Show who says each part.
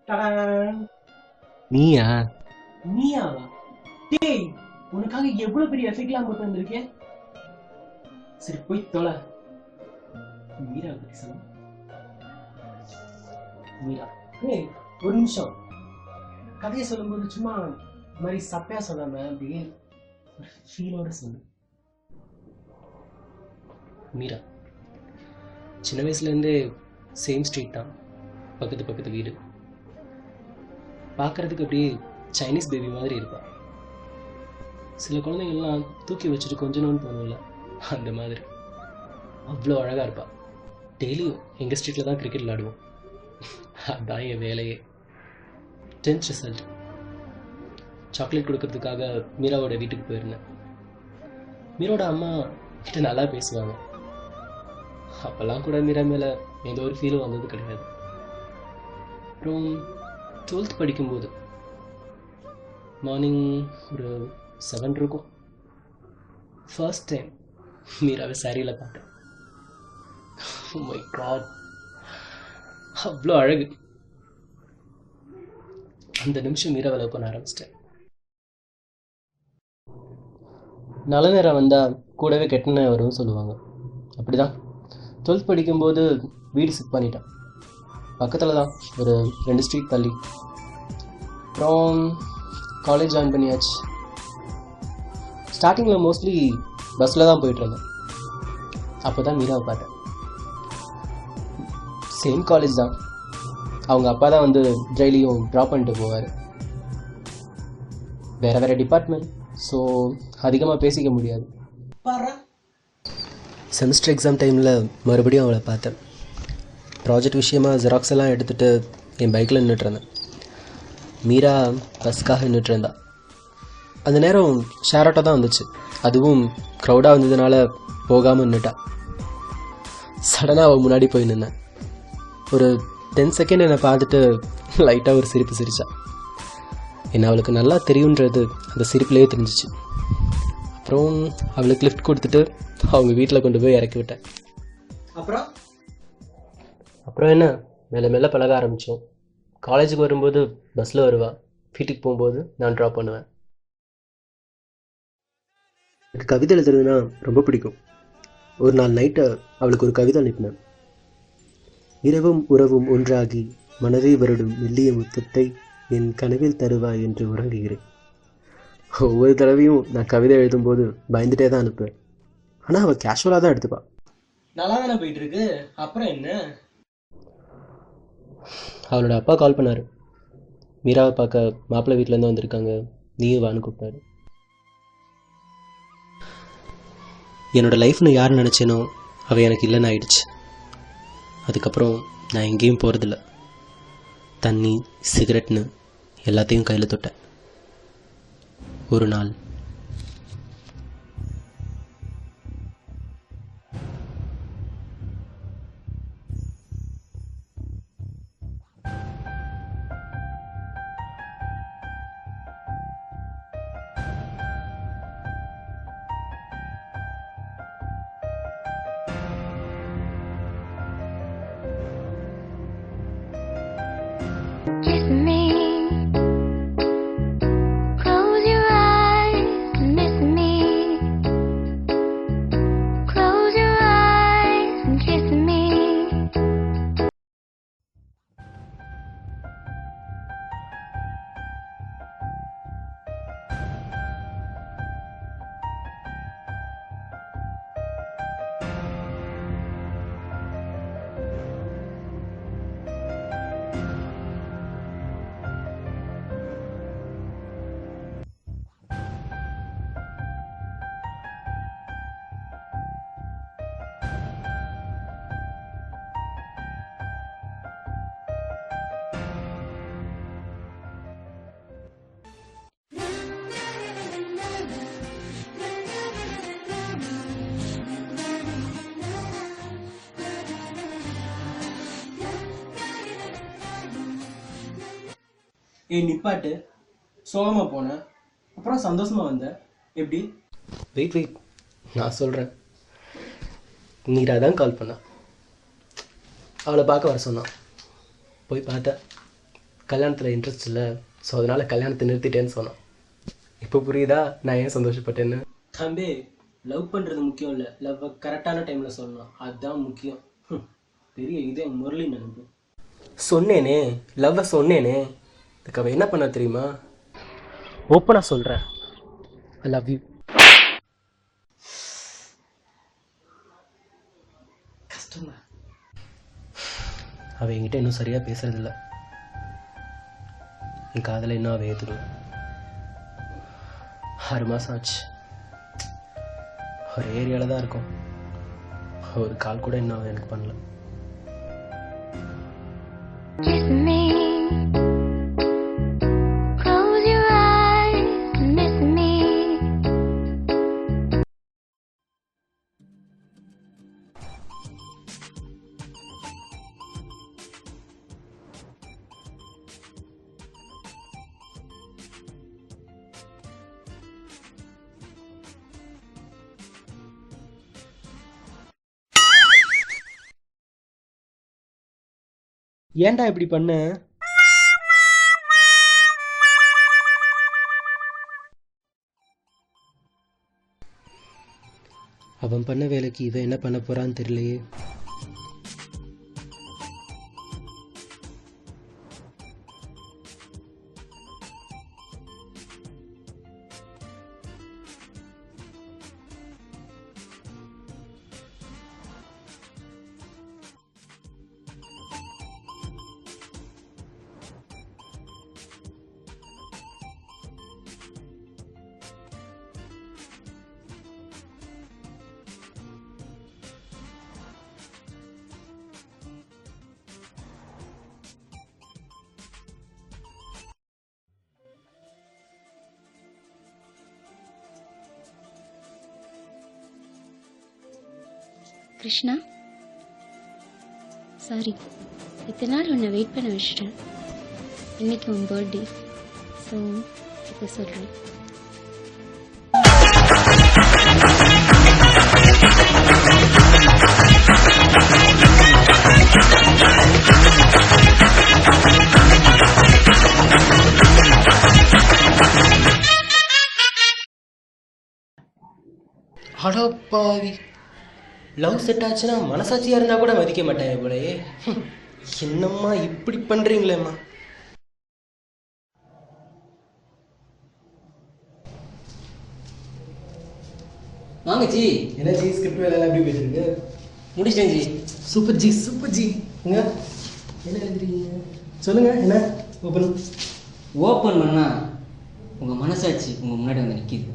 Speaker 1: டடான்.
Speaker 2: நீயா?
Speaker 1: நீயாவா? டேய், உனக்காக எவ்வளவு பெரிய எஃபெக்ட்லாம் போட்டு வந்திருக்கேன். சரி போய் தொலை. மீரா பத்தி சொல்லு. மீரா, ஏய் ஒரு நிமிஷம். கதையை சொல்லும்போது சும்மா இந்த மாதிரி சப்பையா சொல்லாம அப்படியே ஃபீலோட சொல்லு.
Speaker 2: மீரா சின்ன வயசுலேருந்தே சேம் ஸ்ட்ரீட் தான், பக்கத்து பக்கத்து வீடு. பார்க்குறதுக்கு அப்படியே சைனீஸ் பேபி மாதிரி இருப்பாள். சில குழந்தைங்கள்லாம் தூக்கி வச்சுட்டு கொஞ்சணும்னு தோணும்ல, அந்த மாதிரி அவ்வளோ அழகாக இருப்பாள். டெய்லியும் எங்கள் ஸ்ட்ரீட்டில் தான் கிரிக்கெட் விளாடுவோம். அதுதான் என் வேலையே. 10th ரிசல்ட் சாக்லேட் கொடுக்கறதுக்காக மீராவோட வீட்டுக்கு போயிருந்தேன். மீரோட அம்மா கிட்ட நல்லா பேசுவாங்க. அப்போல்லாம் கூட மீரா மேலே எந்த ஒரு ஃபீலும் வந்தது கிடையாது. அப்புறம் 12th படிக்கும்போது மார்னிங் ஒரு 7 இருக்கும். ஃபர்ஸ்ட் டைம் மீராவை சாரியில் பார்த்தேன். Oh my God, அவ்வளோ அழகு. அந்த நிமிஷம் மீராவை லவ் பண்ண ஆரம்பிச்சிட்டேன். நல்ல நேரம் வந்தால் கூடவே கெட்ட நேரம் வரும்னு சொல்லுவாங்க. அப்படிதான் 12th படிக்கும்போது வீடு ஷிஃப்ட் பண்ணிட்டேன். பக்கத்தில் தான், ஒரு 2 ஸ்ட்ரீட் தள்ளி. அப்புறம் காலேஜ் ஜாயின் பண்ணியாச்சு. ஸ்டார்டிங்கில் மோஸ்ட்லி பஸ்ஸில் தான் போயிட்டுருந்தேன். அப்போ தான் மீராவை பார்த்தேன். சேம் காலேஜ் தான். அவங்க அப்பா தான் வந்து டெய்லியும் ட்ராப் பண்ணிட்டு போவார். வேறு வேறு டிபார்ட்மெண்ட், ஸோ அதிகமாக பேசிக்க முடியாது.
Speaker 1: பாரு,
Speaker 2: செமஸ்டர் எக்ஸாம் டைமில் மறுபடியும் அவளை பார்த்தேன். ப்ராஜெக்ட் விஷயமாக ஜெராக்ஸ் எல்லாம் எடுத்துகிட்டு என் பைக்கில் நின்றுட்டுருந்தேன். மீரா பஸ்க்காக நின்றுட்டுருந்தா. அந்த நேரம் ஷேர் ஆட்டோ தான் வந்துச்சு. அதுவும் க்ரௌடாக வந்ததுனால போகாமல் நின்றுட்டா. சடனாக அவள் முன்னாடி போய் நின்னேன். ஒரு 10 செகண்ட் என்னை பார்த்துட்டு லைட்டாக ஒரு சிரிப்பு சிரிச்சா. என்ன அவளுக்கு நல்லா தெரியுன்றது அந்த சிரிப்புலேயே தெரிஞ்சிச்சு. அப்புறம் அவளுக்கு லிஃப்ட் கொடுத்துட்டு அவங்க வீட்டில் கொண்டு போய் இறக்கி விட்டேன். அப்புறம் என்ன, மெல்ல மெல்ல பழக ஆரம்பித்தோம். காலேஜுக்கு வரும்போது பஸ்ஸில் வருவாள், வீட்டுக்கு போகும்போது நான் ட்ராப் பண்ணுவேன். எனக்கு கவிதை எழுதுறதுன்னா ரொம்ப பிடிக்கும். ஒரு நாள் நைட்டை அவளுக்கு ஒரு கவிதை அனுப்பினேன். இரவும் உறவும் ஒன்றாகி மனதை வருடும் மெல்லிய முத்தத்தை என் கனவில் தருவாய் என்று உறங்குகிறேன். ஒவ்வொரு தடவையும் நான் கவிதை எழுதும்போது பயந்துட்டே தான் அனுப்புவேன். ஆனால் அவள் கேஷுவலாக தான் எடுத்துப்பாள்.
Speaker 1: நல்லா தானே போயிட்டு இருக்கு. அப்புறம் என்ன?
Speaker 2: அவளோட அப்பா கால் பண்ணார். மீராவை பார்க்க மாப்பிள்ளை வீட்டிலேருந்து வந்திருக்காங்க, நீயும் வான்னு கூப்பிட்டாரு. என்னோடய லைஃப்னு யார் நினச்சேனோ அவள் எனக்கு இல்லைன்னு ஆயிடுச்சு. அதுக்கப்புறம் நான் எங்கேயும் போகிறதில்ல. தண்ணி, சிகரெட்னு எல்லாத்தையும் கையில் தொட்டேன். ஒரு நாள்
Speaker 3: Kiss me, close your eyes, miss me. Close your eyes and kiss me.
Speaker 1: ஏய் நிப்பாட்டு. சோகமாக போனேன், அப்புறம் சந்தோஷமாக வந்தேன். எப்படி?
Speaker 2: வெயிட், நான் சொல்கிறேன். மீரா தான் கால் பண்ணா. அவளை பார்க்க வர சொன்னான். போய் பார்த்தேன். கல்யாணத்தில் இன்ட்ரெஸ்ட் இல்லை, ஸோ அதனால் கல்யாணத்தை நிறுத்திட்டேன்னு சொன்னான். இப்போ புரியுதா நான் ஏன் சந்தோஷப்பட்டேன்னு?
Speaker 1: தம்பி, லவ் பண்ணுறது முக்கியம் இல்லை, லவ்வை கரெக்டான டைமில் சொல்லணும், அதுதான் முக்கியம். பெரிய இதே முரளி நினைப்பு.
Speaker 2: சொன்னேனே, லவ்வை சொன்னேனே. இதுக்கு அவள் என்ன பண்ண தெரியுமா? ஓப்பனாக சொல்கிறேன், ஐ லவ் யூ.
Speaker 1: கஷ்டமா?
Speaker 2: அவள் என்கிட்ட இன்னும் சரியாக பேசுறதில்ல. என் காதலை இன்னும் அவள் ஏற்றுக்கல. 6 மாதம் ஆச்சு. ஒரு ஏரியாவில் தான் இருக்கும். ஒரு கால் கூட இன்னும் அவன் எனக்கு பண்ணல.
Speaker 3: Kiss me. Close your eyes and miss me.
Speaker 1: ஏன்டா இப்படி பண்ண?
Speaker 2: அவன் பண்ண வேலைக்கு இவன் என்ன பண்ண போறான்னு தெரியலையே.
Speaker 4: கிருஷ்ணா, சாரி, இத்தனை நாள் உன்னை வெயிட் பண்ண வச்சுட்டேன். இன்னைக்கு உன் பர்த்டே, ஸோ இப்போ சொல்கிறேன்.
Speaker 2: அடப்பாவி, லவ் செட் ஆச்சுன்னா மனசாட்சியாக இருந்தால் கூட மதிக்க மாட்டேன் போலயே. என்னம்மா இப்படி பண்ணுறீங்களேம்மா?
Speaker 5: வாங்க ஜி.
Speaker 2: என்ன ஜி, ஸ்கிரிப்ட் வேலை எப்படி போயிட்டு இருக்கு?
Speaker 5: முடிச்சிட்டேன் G.
Speaker 2: Super G, super G. என்ன எழுதுறீங்க? சொல்லுங்க, என்ன ஓப்பன்?
Speaker 5: ஓப்பன் பண்ணா உங்கள் மனசாட்சி உங்கள் முன்னாடி வந்து நிற்கிது.